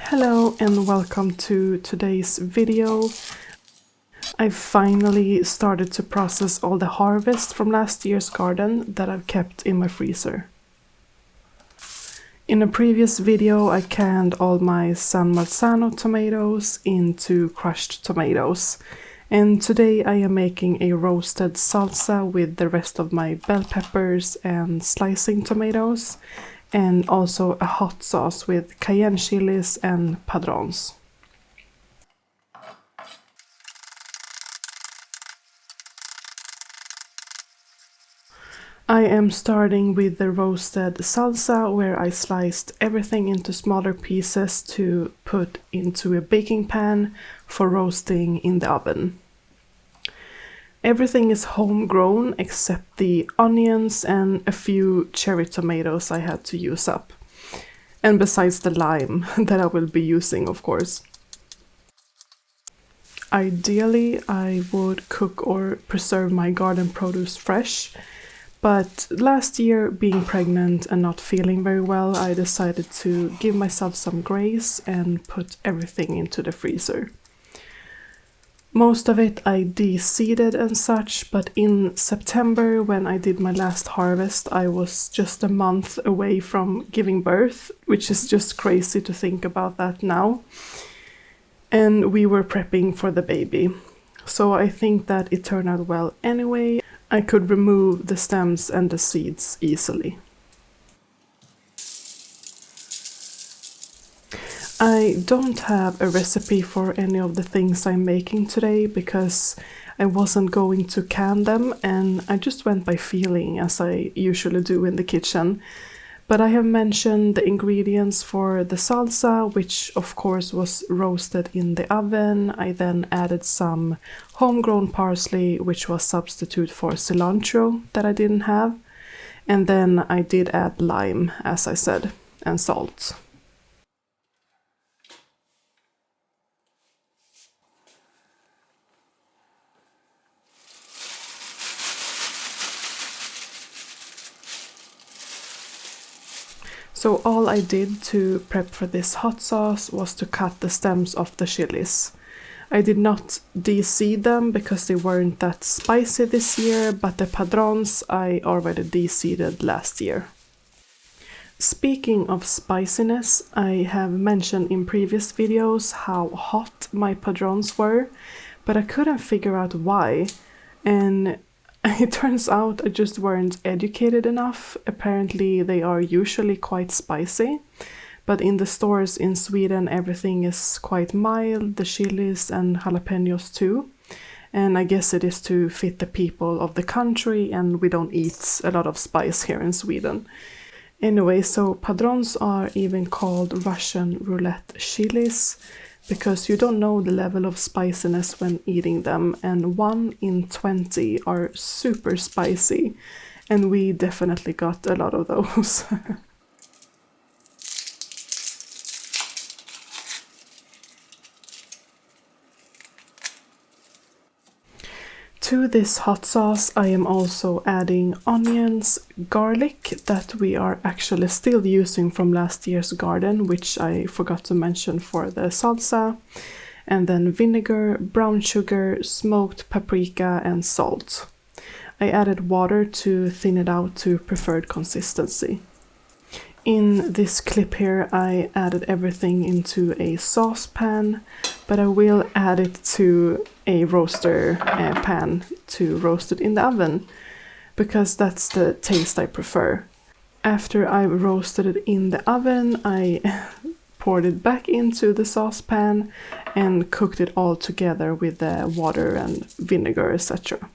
Hello and welcome to today's video. I've finally started to process all the harvest from last year's garden that I've kept in my freezer. In a previous video I canned all my San Marzano tomatoes into crushed tomatoes, and today I am making a roasted salsa with the rest of my bell peppers and slicing tomatoes, and also a hot sauce with cayenne chilies and padrons. I am starting with the roasted salsa, where I sliced everything into smaller pieces to put into a baking pan for roasting in the oven. Everything is homegrown except the onions and a few cherry tomatoes I had to use up. And besides the lime that I will be using, of course. Ideally, I would cook or preserve my garden produce fresh, but last year, being pregnant and not feeling very well, I decided to give myself some grace and put everything into the freezer. Most of it I de-seeded and such, but in September, when I did my last harvest, I was just a month away from giving birth, which is just crazy to think about that now. And we were prepping for the baby. So I think that it turned out well anyway. I could remove the stems and the seeds easily. I don't have a recipe for any of the things I'm making today because I wasn't going to can them, and I just went by feeling, as I usually do in the kitchen. But I have mentioned the ingredients for the salsa, which of course was roasted in the oven. I then added some homegrown parsley, which was substitute for cilantro that I didn't have. And then I did add lime, as I said, and salt. So all I did to prep for this hot sauce was to cut the stems off the chilies. I did not de-seed them because they weren't that spicy this year, but the padrons I already de-seeded last year. Speaking of spiciness, I have mentioned in previous videos how hot my padrons were, but I couldn't figure out why, and it turns out I just weren't educated enough. Apparently they are usually quite spicy, but in the stores in Sweden everything is quite mild, the chilies and jalapenos too. And I guess it is to fit the people of the country, and we don't eat a lot of spice here in Sweden. Anyway, so padrons are even called Russian roulette chilies, because you don't know the level of spiciness when eating them, and 1 in 20 are super spicy, and we definitely got a lot of those. To this hot sauce I am also adding onions, garlic that we are actually still using from last year's garden, which I forgot to mention for the salsa, and then vinegar, brown sugar, smoked paprika and salt. I added water to thin it out to preferred consistency. In this clip here I added everything into a saucepan, but I will add it to a roaster pan to roast it in the oven, because that's the taste I prefer. After I've roasted it in the oven, I poured it back into the saucepan and cooked it all together with the water and vinegar, etc.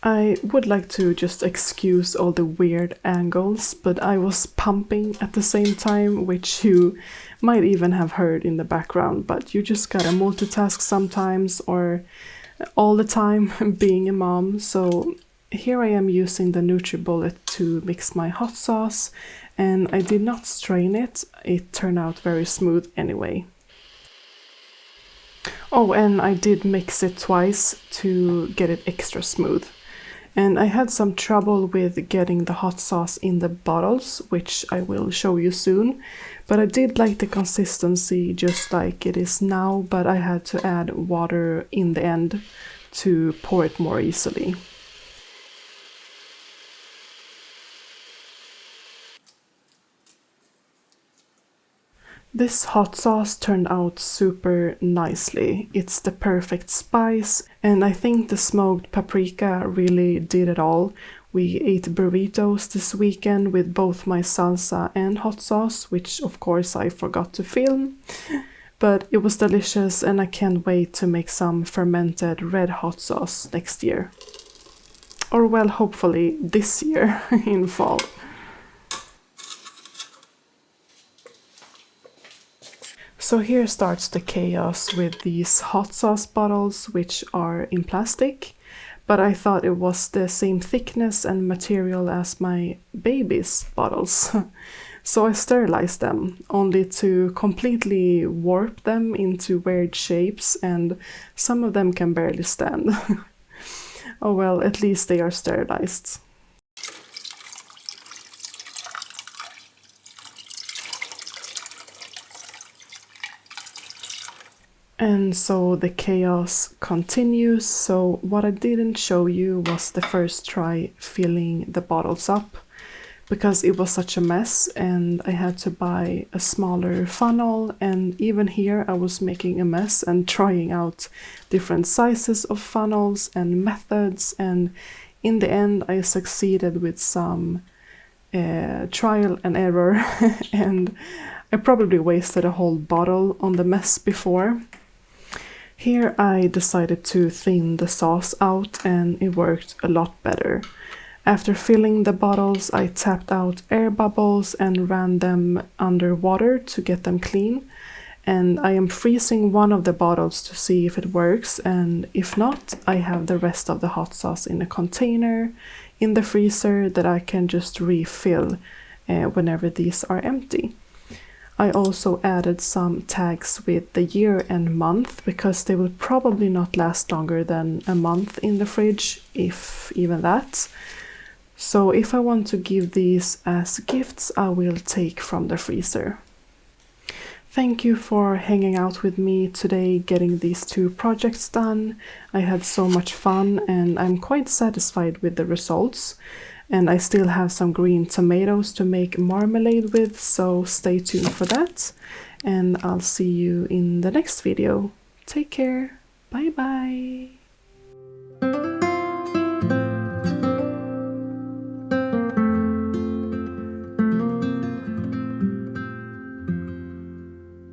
I would like to just excuse all the weird angles, but I was pumping at the same time, which you might even have heard in the background, but you just gotta multitask sometimes or all the time being a mom. So here I am using the NutriBullet to mix my hot sauce, and I did not strain it. It turned out very smooth anyway. Oh, and I did mix it twice to get it extra smooth. And I had some trouble with getting the hot sauce in the bottles, which I will show you soon. But I did like the consistency just like it is now, but I had to add water in the end to pour it more easily. This hot sauce turned out super nicely. It's the perfect spice, and I think the smoked paprika really did it all. We ate burritos this weekend with both my salsa and hot sauce, which of course I forgot to film. But it was delicious, and I can't wait to make some fermented red hot sauce next year. Or well, hopefully this year in fall. So here starts the chaos with these hot sauce bottles, which are in plastic, but I thought it was the same thickness and material as my baby's bottles. So I sterilized them, only to completely warp them into weird shapes, and some of them can barely stand. Oh well, at least they are sterilized. And so the chaos continues. So what I didn't show you was the first try filling the bottles up, because it was such a mess and I had to buy a smaller funnel, and even here I was making a mess and trying out different sizes of funnels and methods, and in the end I succeeded with some trial and error and I probably wasted a whole bottle on the mess before. Here I decided to thin the sauce out, and it worked a lot better. After filling the bottles, I tapped out air bubbles and ran them under water to get them clean. And I am freezing one of the bottles to see if it works, and if not, I have the rest of the hot sauce in a container in the freezer that I can just refill whenever these are empty. I also added some tags with the year and month, because they will probably not last longer than a month in the fridge, if even that. So if I want to give these as gifts, I will take from the freezer. Thank you for hanging out with me today, getting these 2 projects done. I had so much fun and I'm quite satisfied with the results. And I still have some green tomatoes to make marmalade with, so stay tuned for that. And I'll see you in the next video. Take care. Bye bye.